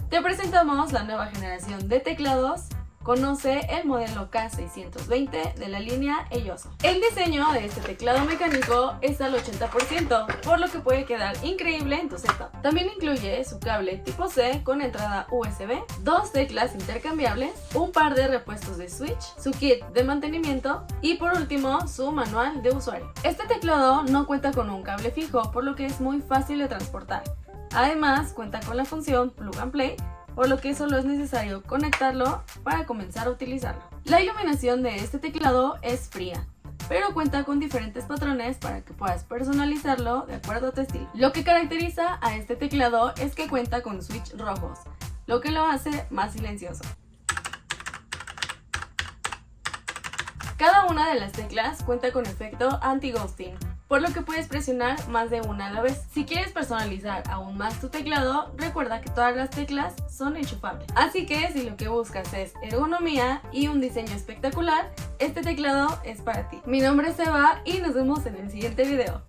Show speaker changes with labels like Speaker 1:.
Speaker 1: Te presentamos la nueva generación de teclados. Conoce el modelo K620 de la línea Elloso. El diseño de este teclado mecánico es al 80%, por lo que puede quedar increíble en tu setup. También incluye su cable tipo C con entrada USB, 2 teclas intercambiables, un par de repuestos de switch, su kit de mantenimiento y por último su manual de usuario. Este teclado no cuenta con un cable fijo, por lo que es muy fácil de transportar. Además, cuenta con la función Plug and Play, por lo que solo es necesario conectarlo para comenzar a utilizarlo. La iluminación de este teclado es fría, pero cuenta con diferentes patrones para que puedas personalizarlo de acuerdo a tu estilo. Lo que caracteriza a este teclado es que cuenta con switch rojos, lo que lo hace más silencioso. Cada una de las teclas cuenta con efecto anti-ghosting, por lo que puedes presionar más de una a la vez. Si quieres personalizar aún más tu teclado, recuerda que todas las teclas son enchufables. Así que si lo que buscas es ergonomía y un diseño espectacular, este teclado es para ti. Mi nombre es Eva y nos vemos en el siguiente video.